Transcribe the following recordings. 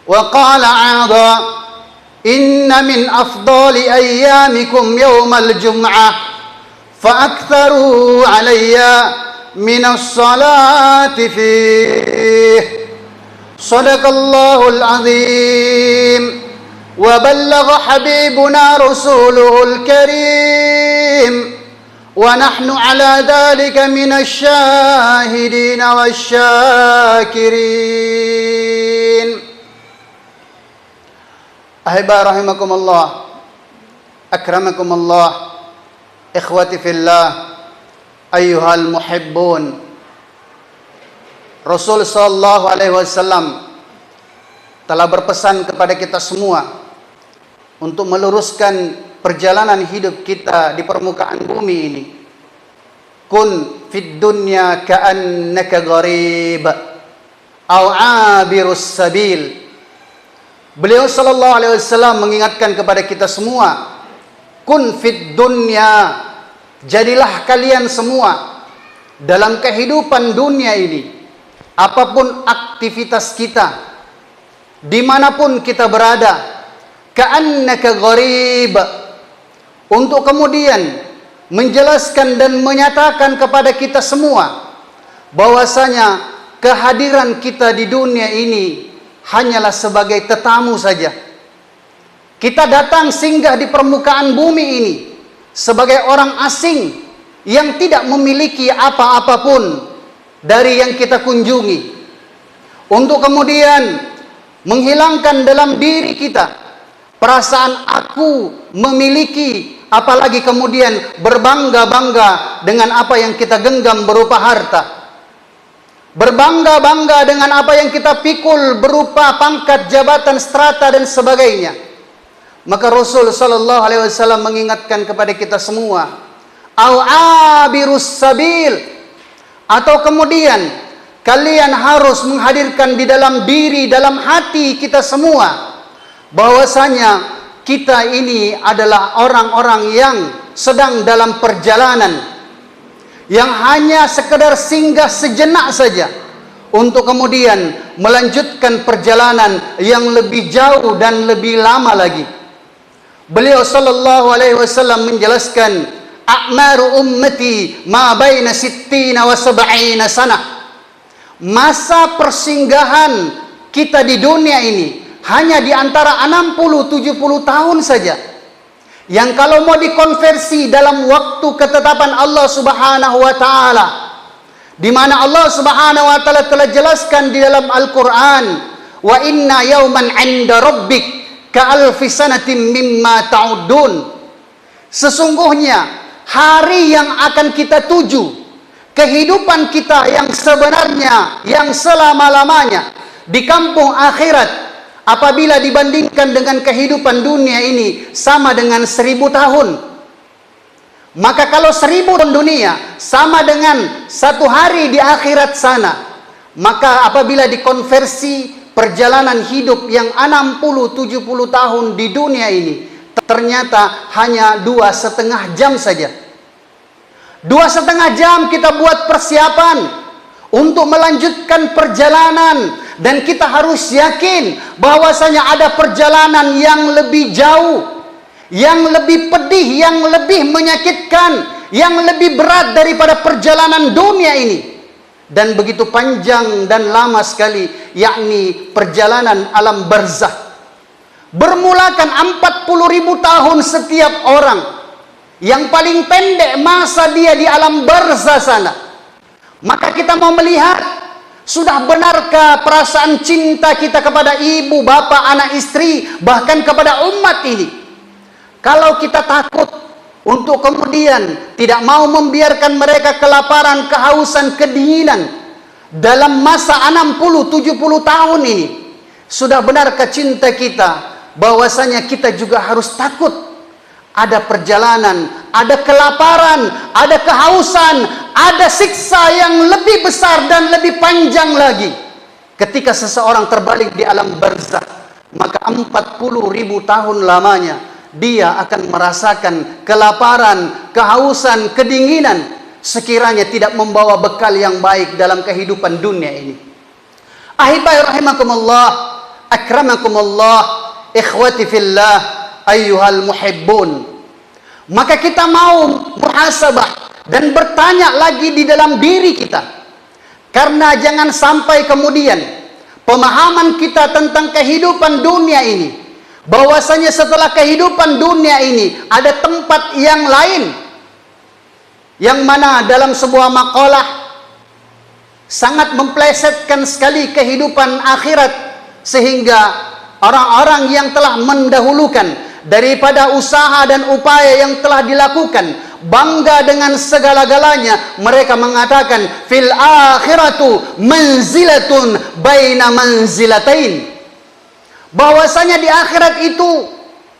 وقال أيضا إن من أفضل أيامكم يوم الجمعة فأكثروا علي من الصلاة فيه صدق الله العظيم وبلغ حبيبنا رسوله الكريم ونحن على ذلك من الشاهدين والشاكرين. أحبة رحمكم الله أكرمكم الله إخوتي في الله أيها المحبون. Rasul sallallahu alaihi wasallam telah berpesan kepada kita semua untuk meluruskan perjalanan hidup kita di permukaan bumi ini. Kun fid dunya ka'annaka gharib aw 'abirus sabil. Beliau sallallahu alaihi wasallam mengingatkan kepada kita semua, kun fid dunya, jadilah kalian semua dalam kehidupan dunia ini, apapun aktivitas kita, dimanapun kita berada, ka'annaka gharib, untuk kemudian menjelaskan dan menyatakan kepada kita semua bahwasanya kehadiran kita di dunia ini hanyalah sebagai tetamu saja. Kita datang singgah di permukaan bumi ini sebagai orang asing yang tidak memiliki apa-apapun dari yang kita kunjungi, untuk kemudian menghilangkan dalam diri kita perasaan aku memiliki, apalagi kemudian berbangga-bangga dengan apa yang kita genggam berupa harta, berbangga-bangga dengan apa yang kita pikul berupa pangkat, jabatan, strata dan sebagainya. Maka Rasul sallallahu alaihi wasallam mengingatkan kepada kita semua, au abirus sabil, atau kemudian kalian harus menghadirkan di dalam diri, dalam hati kita semua bahwasanya kita ini adalah orang-orang yang sedang dalam perjalanan, yang hanya sekedar singgah sejenak saja untuk kemudian melanjutkan perjalanan yang lebih jauh dan lebih lama lagi. Beliau sallallahu alaihi wasallam menjelaskan, a'maru ummati ma baina sittina wa sab'ina sanah. Masa persinggahan kita di dunia ini hanya di antara 60-70 tahun saja, yang kalau mau dikonversi dalam waktu ketetapan Allah Subhanahu wa taala, di mana Allah Subhanahu wa taala telah jelaskan di dalam Al-Qur'an, wa inna yauman 'inda rabbik ka'alfi sanatin mimma ta'udun. Sesungguhnya hari yang akan kita tuju, kehidupan kita yang sebenarnya, yang selama-lamanya di kampung akhirat, apabila dibandingkan dengan kehidupan dunia ini sama dengan 1000 tahun. Maka kalau 1000 tahun dunia sama dengan 1 hari di akhirat sana, maka apabila dikonversi perjalanan hidup yang 60-70 tahun di dunia ini, ternyata hanya 2,5 jam saja. 2,5 jam kita buat persiapan untuk melanjutkan perjalanan, dan kita harus yakin bahwasanya ada perjalanan yang lebih jauh, yang lebih pedih, yang lebih menyakitkan, yang lebih berat daripada perjalanan dunia ini, dan begitu panjang dan lama sekali, yakni perjalanan alam barzakh. Bermulakan 40.000 tahun setiap orang, yang paling pendek masa dia di alam barzakh sana. Maka kita mau melihat, sudah benarkah perasaan cinta kita kepada ibu, bapak, anak, istri, bahkan kepada umat ini? Kalau kita takut untuk kemudian tidak mau membiarkan mereka kelaparan, kehausan, kedinginan dalam masa 60-70 tahun ini, sudah benarkah cinta kita bahwasanya kita juga harus takut ada perjalanan, ada kelaparan, ada kehausan, ada siksa yang lebih besar dan lebih panjang lagi ketika seseorang terbalik di alam barzakh? Maka 40.000 tahun lamanya dia akan merasakan kelaparan, kehausan, kedinginan, sekiranya tidak membawa bekal yang baik dalam kehidupan dunia ini. Ahibbai rahimakumullah, akramakumullah, ikhwati fillah, ayyuhal muhibbun. Maka kita mau muhasabah dan bertanya lagi di dalam diri kita. Karena jangan sampai kemudian pemahaman kita tentang kehidupan dunia ini, bahwasanya setelah kehidupan dunia ini ada tempat yang lain, yang mana dalam sebuah makalah sangat memplesetkan sekali kehidupan akhirat, sehingga orang-orang yang telah mendahulukan daripada usaha dan upaya yang telah dilakukan bangga dengan segala-galanya. Mereka mengatakan fil akhiratu manzilatun baina manzilatain, bahwasanya di akhirat itu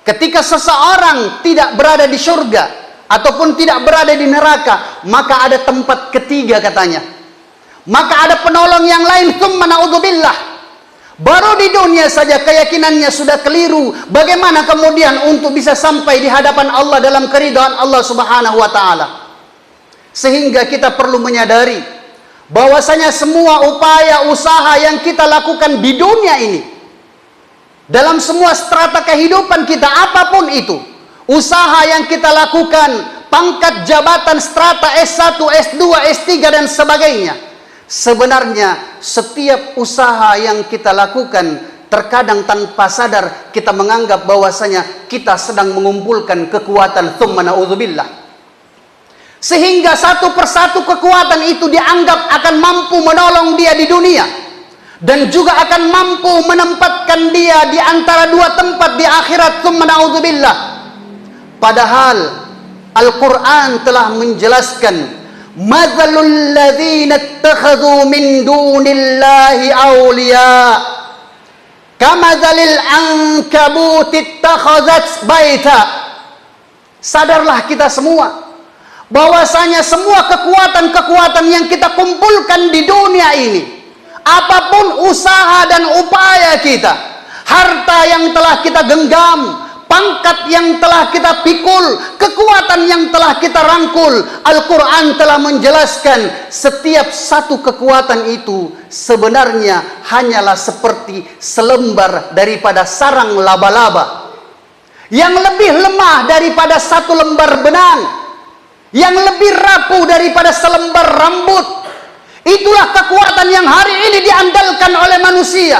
ketika seseorang tidak berada di surga ataupun tidak berada di neraka, maka ada tempat ketiga katanya, maka ada penolong yang lain. Tsumma na'udzubillah. Baru di dunia saja keyakinannya sudah keliru, bagaimana kemudian untuk bisa sampai di hadapan Allah dalam keridhaan Allah Subhanahu wa taala. Sehingga kita perlu menyadari bahwasanya semua upaya usaha yang kita lakukan di dunia ini, dalam semua strata kehidupan kita apapun itu, usaha yang kita lakukan, pangkat jabatan strata S1, S2, S3 dan sebagainya, sebenarnya setiap usaha yang kita lakukan terkadang tanpa sadar kita menganggap bahwasanya kita sedang mengumpulkan kekuatan, tsumma na'udzubillah, sehingga satu persatu kekuatan itu dianggap akan mampu menolong dia di dunia dan juga akan mampu menempatkan dia di antara dua tempat di akhirat, tsumma na'udzubillah. Padahal Al-Quran telah menjelaskan mathalul ladzina ittakhadhu min dunillahi awliya kamadzalil ankabut ittakhadzat baita. Sadarlah kita semua bahwasanya semua kekuatan-kekuatan yang kita kumpulkan di dunia ini, apapun usaha dan upaya kita, harta yang telah kita genggam, pangkat yang telah kita pikul, kekuatan yang telah kita rangkul, Al-Quran telah menjelaskan setiap satu kekuatan itu sebenarnya hanyalah seperti selembar daripada sarang laba-laba, yang lebih lemah daripada satu lembar benang, yang lebih rapuh daripada selembar rambut. Itulah kekuatan yang hari ini diandalkan oleh manusia.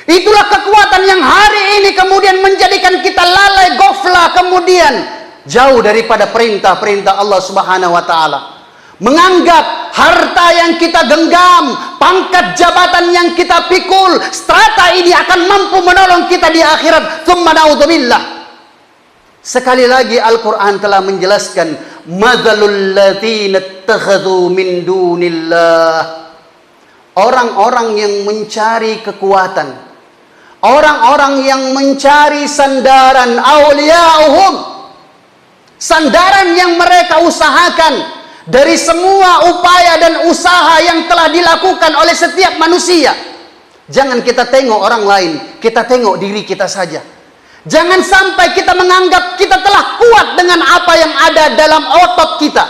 Itulah kekuatan yang hari ini kemudian menjadikan kita lalai, gofla, kemudian jauh daripada perintah-perintah Allah Subhanahu wa taala. Menganggap harta yang kita genggam, pangkat jabatan yang kita pikul, strata ini akan mampu menolong kita di akhirat. Tsumma na'udzubillah. Sekali lagi Al-Quran telah menjelaskan mathalul ladzina ittakhadhu min dunillah, orang-orang yang mencari kekuatan, orang-orang yang mencari sandaran, awliya'uhum, sandaran yang mereka usahakan dari semua upaya dan usaha yang telah dilakukan oleh setiap manusia. Jangan kita tengok orang lain, kita tengok diri kita saja. Jangan sampai kita menganggap kita telah kuat dengan apa yang ada dalam otot kita,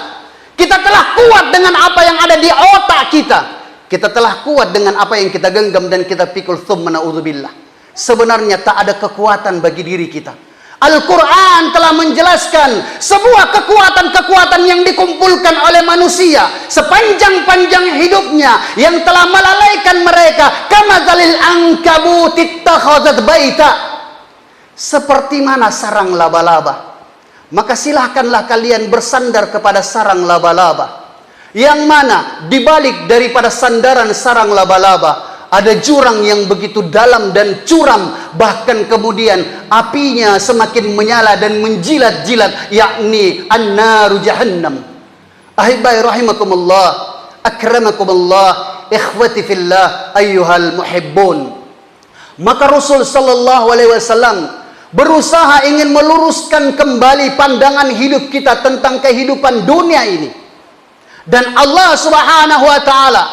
kita telah kuat dengan apa yang ada di otak kita, kita telah kuat dengan apa yang kita genggam dan kita pikul. Tsumma na'udzubillah. Sebenarnya tak ada kekuatan bagi diri kita. Al-Quran telah menjelaskan sebuah kekuatan-kekuatan yang dikumpulkan oleh manusia sepanjang-panjang hidupnya yang telah melalaikan mereka. Kamadzalil ankabut ittakhadzat baita, seperti mana sarang laba-laba. Maka silahkanlah kalian bersandar kepada sarang laba-laba, yang mana dibalik daripada sandaran sarang laba-laba ada jurang yang begitu dalam dan curam, bahkan kemudian apinya semakin menyala dan menjilat-jilat, yakni an-naru jahannam. Ahibai rahimakumullah, akramakumullah, ikhwati fillah, ayyuhal muhibbun. Maka Rasul sallallahu alaihi wasallam berusaha ingin meluruskan kembali pandangan hidup kita tentang kehidupan dunia ini. Dan Allah Subhanahu wa taala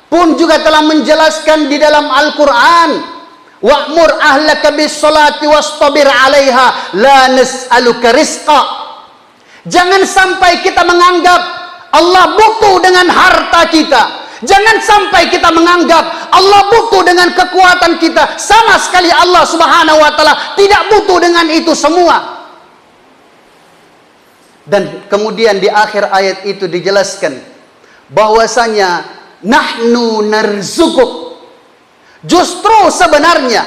pun juga telah menjelaskan di dalam Al-Quran, wa'mur ahlaka bis-salati wastabir 'alaiha la nas'aluka rizqa. Jangan sampai kita menganggap Allah butuh dengan harta kita. Jangan sampai kita menganggap Allah butuh dengan kekuatan kita. Sama sekali Allah Subhanahu wa taala tidak butuh dengan itu semua. Dan kemudian di akhir ayat itu dijelaskan bahwasanya nahnu narzukuk. Justru sebenarnya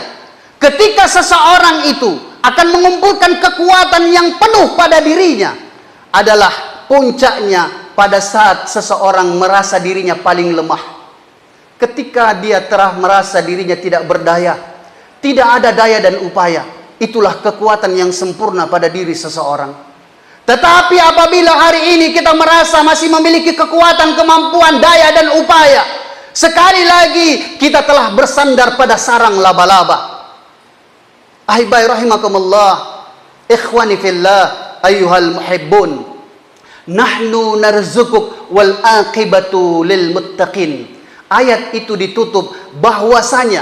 ketika seseorang itu akan mengumpulkan kekuatan yang penuh pada dirinya adalah puncaknya pada saat seseorang merasa dirinya paling lemah. Ketika dia telah merasa dirinya tidak berdaya, tidak ada daya dan upaya, itulah kekuatan yang sempurna pada diri seseorang. Tetapi apabila hari ini kita merasa masih memiliki kekuatan, kemampuan, daya dan upaya, sekali lagi kita telah bersandar pada sarang laba-laba. Ahibai rahimakumullah, ikhwani fillah, ayyuhal muhibbun, nahnu narzukuk wal aqibatu lil muttaqin. Ayat itu ditutup bahwasanya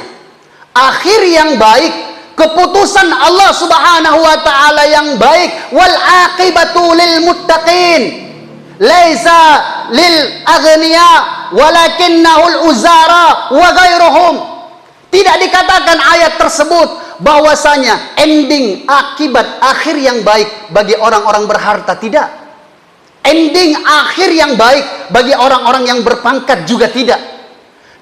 akhir yang baik, keputusan Allah Subhanahu wa taala yang baik, wal aqibatu lil muttaqin, laisa lil aghniya walakinnahul uzara wa ghairuhum. Tidak dikatakan ayat tersebut bahwasanya ending, akibat, akhir yang baik bagi orang-orang berharta, tidak. Ending akhir yang baik bagi orang-orang yang berpangkat juga tidak.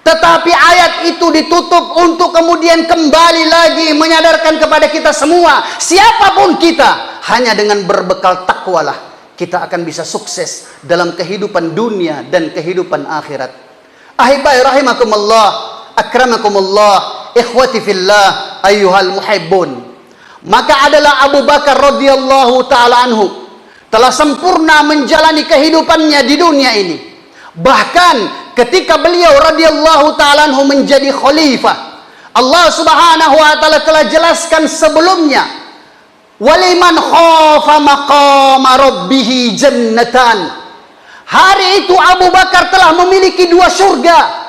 Tetapi ayat itu ditutup untuk kemudian kembali lagi menyadarkan kepada kita semua, siapapun kita, hanya dengan berbekal takwalah kita akan bisa sukses dalam kehidupan dunia dan kehidupan akhirat. Ahibai rahimakumullah, akramakumullah, ikhwati fillah, ayyuhal muhibbun. Maka adalah Abu Bakar radhiyallahu taala anhu telah sempurna menjalani kehidupannya di dunia ini. Bahkan ketika beliau radhiyallahu ta'ala anhu menjadi khalifah, Allah Subhanahu wa taala telah jelaskan sebelumnya, waliman khafa maqama rabbih jannatan. Hari itu Abu Bakar telah memiliki dua surga.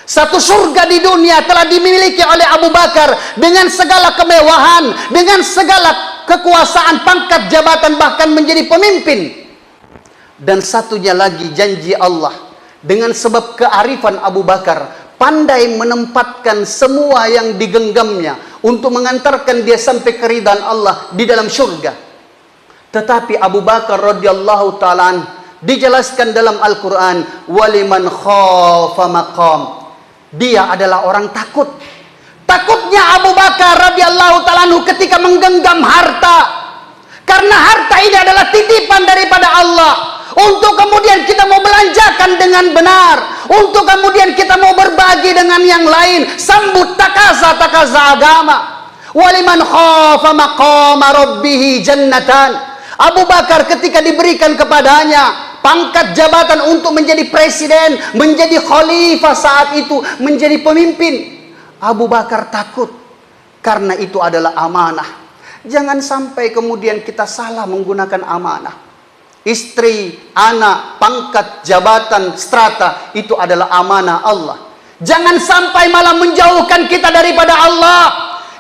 Satu surga di dunia telah dimiliki oleh Abu Bakar dengan segala kemewahan, dengan segala kekuasaan, pangkat, jabatan, bahkan menjadi pemimpin. Dan satunya lagi janji Allah. Dengan sebab kearifan Abu Bakar, pandai menempatkan semua yang digenggamnya untuk mengantarkan dia sampai keridhaan Allah di dalam surga. Tetapi Abu Bakar radhiyallahu ta'ala dijelaskan dalam Al-Quran, waliman khafa maqam. Dia adalah orang takut. Takutnya Abu Bakar radhiyallahu ta'ala ketika menggenggam harta. Karena harta ini adalah titipan daripada Allah. Untuk kemudian kita mau belanjakan dengan benar, untuk kemudian kita mau berbagi dengan yang lain, sambut takaza agama. Waliman khafa maqama rabbih jannatan. Abu Bakar ketika diberikan kepadanya pangkat jabatan untuk menjadi presiden, menjadi khalifah saat itu, menjadi pemimpin, Abu Bakar takut karena itu adalah amanah. Jangan sampai kemudian kita salah menggunakan amanah. Istri, anak, pangkat, jabatan, strata, itu adalah amanah Allah. Jangan sampai malah menjauhkan kita daripada Allah.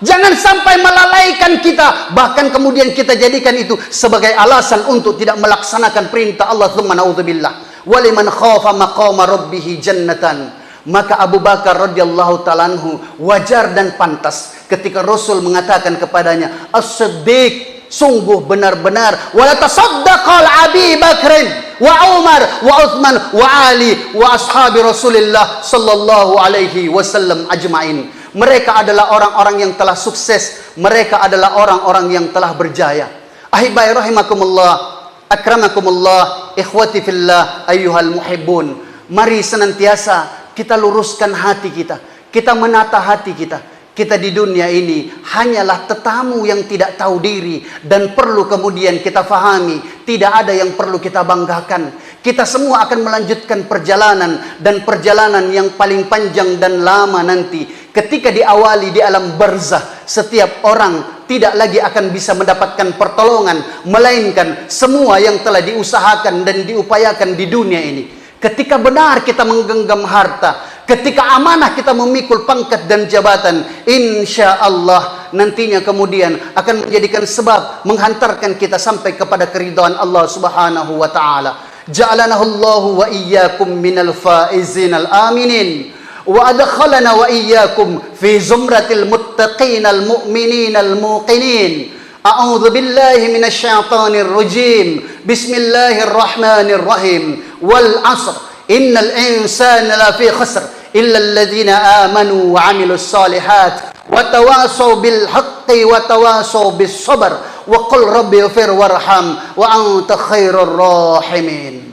Jangan sampai melalaikan kita, bahkan kemudian kita jadikan itu sebagai alasan untuk tidak melaksanakan perintah Allah. Tsumma na'udzubillah. Waliman khafa maqama rabbih jannatan. Maka Abu Bakar radhiyallahu ta'ala anhu wajar dan pantas ketika Rasul mengatakan kepadanya, as-siddiq, sungguh benar-benar, wala tasaddaqal Abi Bakrin wa Umar wa Uthman wa Ali wa ashabi Rasulillah sallallahu alaihi wasallam ajmain. Mereka adalah orang-orang yang telah sukses, mereka adalah orang-orang yang telah berjaya. Ahibai rahimakumullah, akramakumullah, ikhwati fillah, ayyuhal muhibbun. Mari senantiasa kita luruskan hati kita, kita menata hati kita. Kita di dunia ini hanyalah tetamu yang tidak tahu diri, dan perlu kemudian kita fahami, tidak ada yang perlu kita banggakan. Kita semua akan melanjutkan perjalanan, dan perjalanan yang paling panjang dan lama nanti. Ketika diawali di alam barzah, setiap orang tidak lagi akan bisa mendapatkan pertolongan, melainkan semua yang telah diusahakan dan diupayakan di dunia ini. Ketika benar kita menggenggam harta, ketika amanah kita memikul pangkat dan jabatan, insya Allah nantinya kemudian akan menjadikan sebab menghantarkan kita sampai kepada keridhaan Allah Subhanahu wa ta'ala. ja'alanahu Allahu wa iyyakum minal faizin al-aminin wa adkhalana wa iyyakum fi zumratil muttaqin al-mu'minin al-muqinin. A'udzu billahi minasy syaithanir rajim. Bismillahirrahmanirrahim. Wal 'ashr innal insana lafi khusr illa alladziina amanu wa 'amilus shalihat wa tawasaw bil haqqi wa tawasaw bis sabr wa qul rabbighfir warham wa anta khairur rahimin.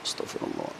Astaghfirullah.